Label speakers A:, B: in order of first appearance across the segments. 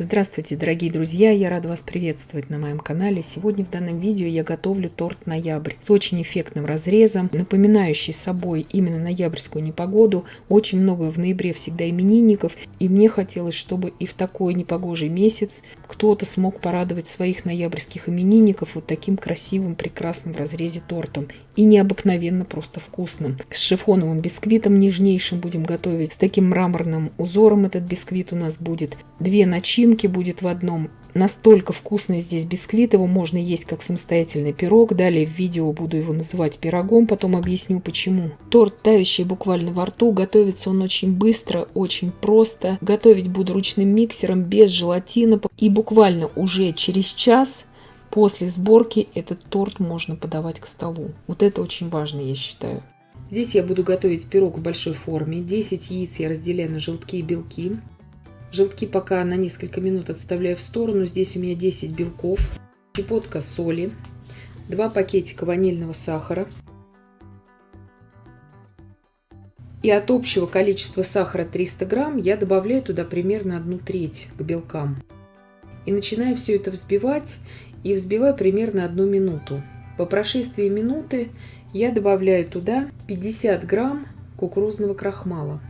A: Здравствуйте, дорогие друзья! Я рада вас приветствовать на моем канале. Сегодня в данном видео я готовлю торт ноябрь с очень эффектным разрезом, напоминающий собой именно ноябрьскую непогоду. Очень много в ноябре всегда именинников, и мне хотелось, чтобы и в такой непогожий месяц кто-то смог порадовать своих ноябрьских именинников вот таким красивым, прекрасным в разрезе тортом. И необыкновенно просто вкусным. С шифоновым бисквитом нежнейшим будем готовить. С таким мраморным узором этот бисквит у нас будет. Две начинки будет в одном. Настолько вкусный здесь бисквит, его можно есть как самостоятельный пирог. Далее в видео буду его называть пирогом, потом объясню почему. Торт, тающий буквально во рту, готовится он очень быстро, очень просто. Готовить буду ручным миксером, без желатина. И буквально уже через час после сборки этот торт можно подавать к столу. Вот это очень важно, я считаю. Здесь я буду готовить пирог в большой форме. 10 яиц я разделяю на желтки и белки. Желтки пока на несколько минут отставляю в сторону. Здесь у меня 10 белков, щепотка соли, 2 пакетика ванильного сахара. И от общего количества сахара 300 грамм я добавляю туда примерно 1/3 к белкам. И начинаю все это взбивать. И взбиваю примерно 1 минуту. По прошествии минуты я добавляю туда 50 грамм кукурузного крахмала.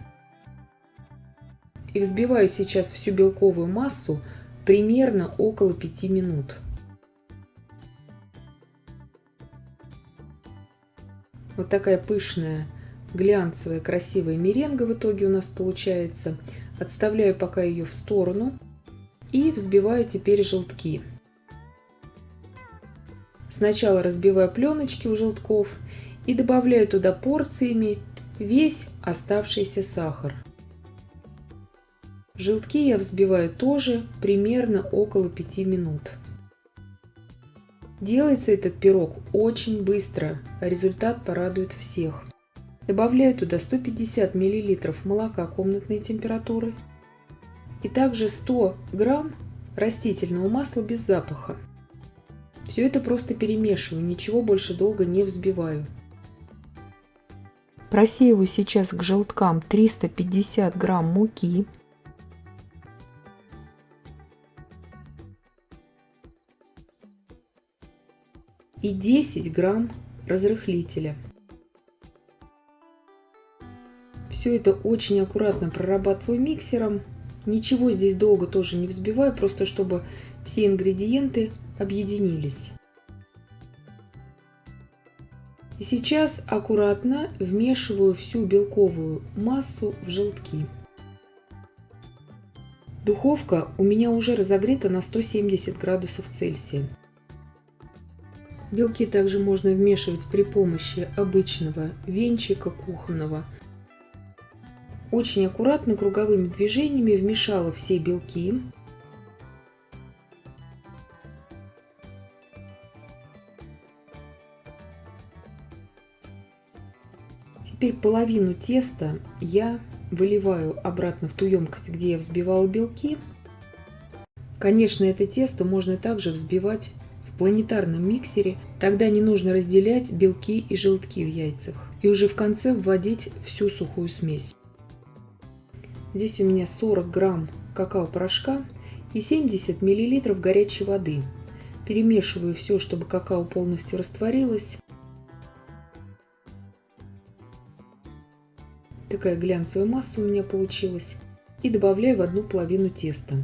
A: И взбиваю сейчас всю белковую массу примерно около 5 минут. Вот такая пышная, глянцевая, красивая меренга в итоге у нас получается. Отставляю пока ее в сторону и взбиваю теперь желтки. Сначала разбиваю пленочки у желтков и добавляю туда порциями весь оставшийся сахар. Желтки я взбиваю тоже примерно около 5 минут. Делается этот пирог очень быстро, а результат порадует всех. Добавляю туда 150 мл молока комнатной температуры и также 100 грамм растительного масла без запаха. Все это просто перемешиваю, ничего больше долго не взбиваю. Просеиваю сейчас к желткам 350 грамм муки. И 10 грамм разрыхлителя. Все это очень аккуратно прорабатываю миксером. Ничего здесь долго тоже не взбиваю, просто чтобы все ингредиенты объединились. И сейчас аккуратно вмешиваю всю белковую массу в желтки. Духовка у меня уже разогрета на 170 градусов Цельсия. Белки также можно вмешивать при помощи обычного венчика кухонного. Очень аккуратно круговыми движениями вмешала все белки. Теперь половину теста я выливаю обратно в ту емкость, где я взбивала белки. Конечно, это тесто можно также взбивать в планетарном миксере. Тогда не нужно разделять белки и желтки в яйцах. И уже в конце вводить всю сухую смесь. Здесь у меня 40 грамм какао-порошка и 70 мл горячей воды. Перемешиваю все, чтобы какао полностью растворилось. Такая глянцевая масса у меня получилась. И добавляю в одну половину теста.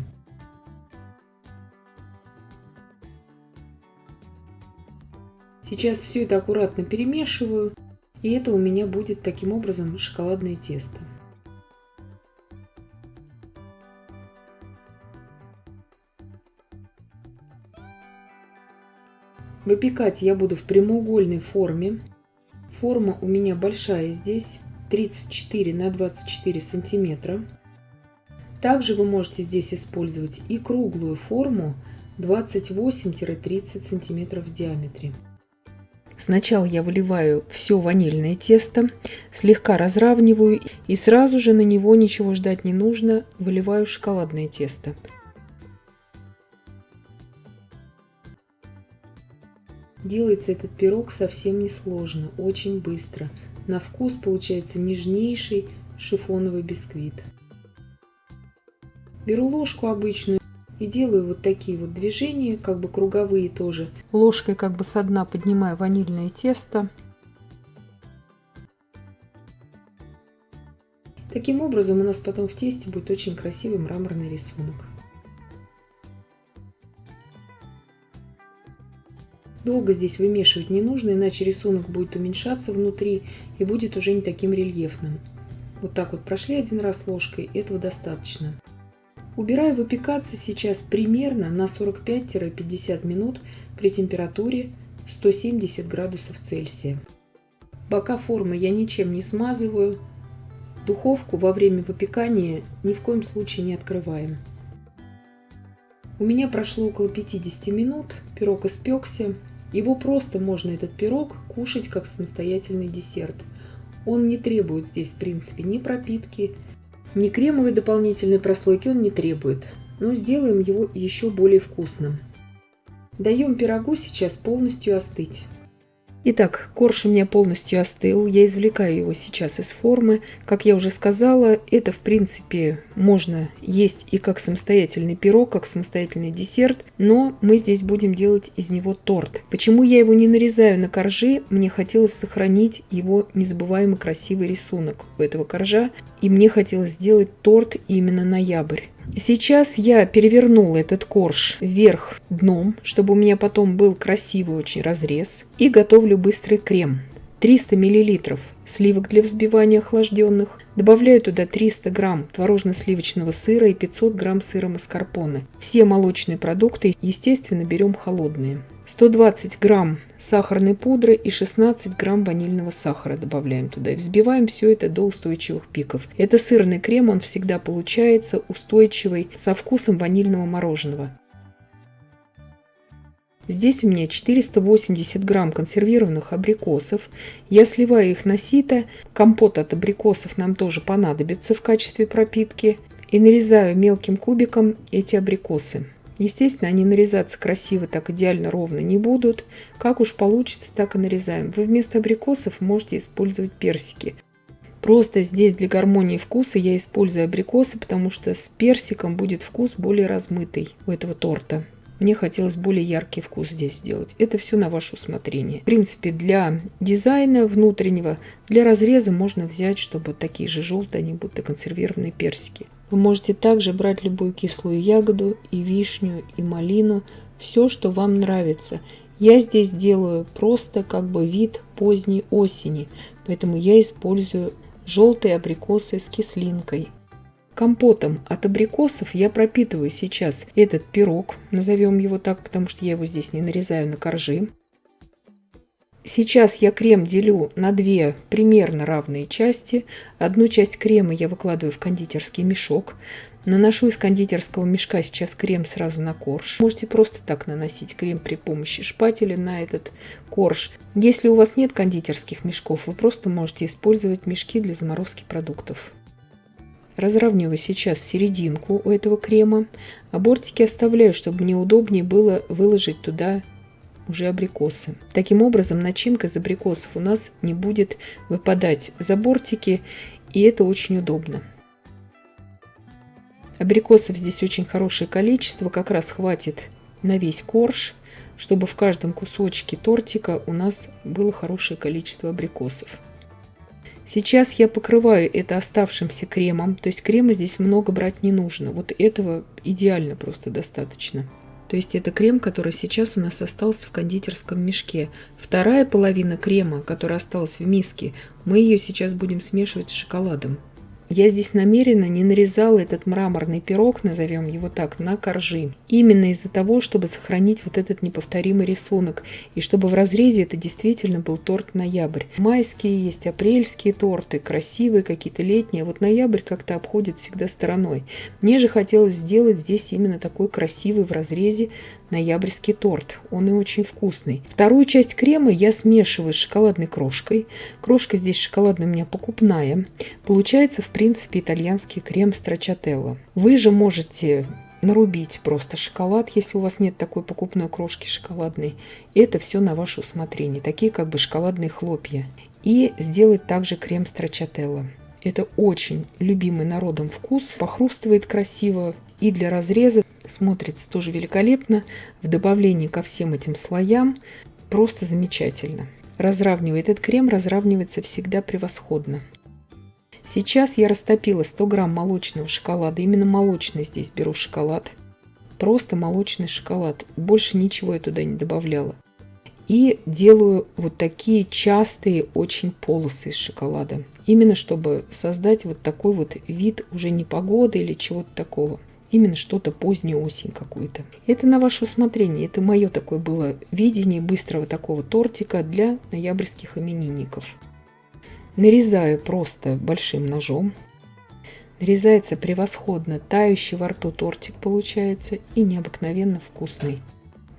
A: Сейчас все это аккуратно перемешиваю. И это у меня будет таким образом шоколадное тесто. Выпекать я буду в прямоугольной форме. Форма у меня большая здесь. 34 на 24 сантиметра. Также вы можете здесь использовать и круглую форму 28-30 сантиметров в диаметре. Сначала я выливаю все ванильное тесто, слегка разравниваю и сразу же на него, ничего ждать не нужно, выливаю шоколадное тесто. Делается этот пирог совсем несложно, очень быстро. На вкус получается нежнейший шифоновый бисквит. Беру ложку обычную И делаю вот такие вот движения, как бы круговые тоже. Ложкой как бы со дна поднимаю ванильное тесто. Таким образом у нас потом в тесте будет очень красивый мраморный рисунок. Долго здесь вымешивать не нужно, иначе рисунок будет уменьшаться внутри и будет уже не таким рельефным. Вот так вот прошли один раз ложкой, этого достаточно. Убираю выпекаться сейчас примерно на 45-50 минут при температуре 170 градусов Цельсия. Бока формы я ничем не смазываю. Духовку во время выпекания ни в коем случае не открываем. У меня прошло около 50 минут, пирог испекся. Его просто можно, этот пирог, кушать как самостоятельный десерт. Он не требует здесь, в принципе, ни пропитки, ни кремовой дополнительной прослойки он не требует. Но сделаем его еще более вкусным. Даем пирогу сейчас полностью остыть. Итак, корж у меня полностью остыл. Я извлекаю его сейчас из формы. Как я уже сказала, это в принципе можно есть и как самостоятельный пирог, как самостоятельный десерт. Но мы здесь будем делать из него торт. Почему я его не нарезаю на коржи? Мне хотелось сохранить его незабываемо красивый рисунок у этого коржа. И мне хотелось сделать торт именно ноябрь. Сейчас я перевернула этот корж вверх дном, чтобы у меня потом был красивый очень разрез. И готовлю быстрый крем. 300 мл сливок для взбивания охлажденных. Добавляю туда 300 грамм творожно-сливочного сыра и 500 грамм сыра маскарпоне. Все молочные продукты, естественно, берем холодные. 120 грамм сахарной пудры и 16 грамм ванильного сахара добавляем туда. И взбиваем все это до устойчивых пиков. Это сырный крем, он всегда получается устойчивый, со вкусом ванильного мороженого. Здесь у меня 480 грамм консервированных абрикосов. Я сливаю их на сито. Компот от абрикосов нам тоже понадобится в качестве пропитки. И нарезаю мелким кубиком эти абрикосы. Естественно, они нарезаться красиво, так идеально ровно не будут. Как уж получится, так и нарезаем. Вы вместо абрикосов можете использовать персики. Просто здесь для гармонии вкуса я использую абрикосы, потому что с персиком будет вкус более размытый у этого торта. Мне хотелось более яркий вкус здесь сделать. Это все на ваше усмотрение. В принципе, для дизайна внутреннего, для разреза можно взять, чтобы такие же желтые они будут, и консервированные персики. Вы можете также брать любую кислую ягоду, и вишню, и малину, все, что вам нравится. Я здесь делаю просто как бы вид поздней осени, поэтому я использую желтые абрикосы с кислинкой. Компотом от абрикосов я пропитываю сейчас этот пирог, назовем его так, потому что я его здесь не нарезаю на коржи. Сейчас я крем делю на две примерно равные части. Одну часть крема я выкладываю в кондитерский мешок. Наношу из кондитерского мешка сейчас крем сразу на корж. Можете просто так наносить крем при помощи шпателя на этот корж. Если у вас нет кондитерских мешков, вы просто можете использовать мешки для заморозки продуктов. Разравниваю сейчас серединку у этого крема, а бортики оставляю, чтобы мне удобнее было выложить туда уже абрикосы. Таким образом, начинка из абрикосов у нас не будет выпадать за бортики, и это очень удобно. Абрикосов здесь очень хорошее количество, как раз хватит на весь корж, чтобы в каждом кусочке тортика у нас было хорошее количество абрикосов. Сейчас я покрываю это оставшимся кремом, то есть крема здесь много брать не нужно, вот этого идеально просто достаточно. То есть это крем, который сейчас у нас остался в кондитерском мешке. Вторая половина крема, которая осталась в миске, мы ее сейчас будем смешивать с шоколадом. Я здесь намеренно не нарезала этот мраморный пирог, назовем его так, на коржи. Именно из-за того, чтобы сохранить вот этот неповторимый рисунок. И чтобы в разрезе это действительно был торт ноябрь. Майские есть, апрельские торты, красивые какие-то летние. Вот ноябрь как-то обходит всегда стороной. Мне же хотелось сделать здесь именно такой красивый в разрезе ноябрьский торт. Он и очень вкусный. Вторую часть крема я смешиваю с шоколадной крошкой. Крошка здесь шоколадная у меня покупная. Получается, в принципе, итальянский крем страчателло. Вы же можете нарубить просто шоколад, если у вас нет такой покупной крошки шоколадной. Это все на ваше усмотрение. Такие как бы шоколадные хлопья. И сделать также крем страчателло. Это очень любимый народом вкус. Похрустывает красиво. И для разреза Смотрится тоже великолепно. В добавлении ко всем этим слоям просто замечательно. Этот крем разравнивается всегда превосходно. Сейчас я растопила 100 грамм молочного шоколада. Именно молочный здесь беру шоколад. Просто молочный шоколад. Больше ничего я туда не добавляла. И делаю вот такие частые очень полосы из шоколада. Именно чтобы создать вот такой вот вид уже не погоды или чего-то такого. Именно что-то позднюю осень какую-то. Это на ваше усмотрение. Это мое такое было видение быстрого такого тортика для ноябрьских именинников. Нарезаю просто большим ножом. Нарезается превосходно, тающий во рту тортик получается и необыкновенно вкусный.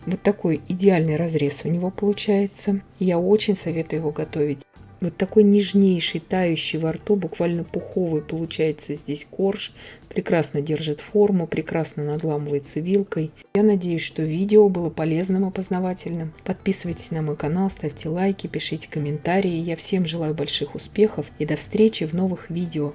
A: Вот такой идеальный разрез у него получается. Я очень советую его готовить. Вот такой нежнейший, тающий во рту, буквально пуховый получается здесь корж. Прекрасно держит форму, прекрасно надламывается вилкой. Я надеюсь, что видео было полезным и познавательным. Подписывайтесь на мой канал, ставьте лайки, пишите комментарии. Я всем желаю больших успехов и до встречи в новых видео.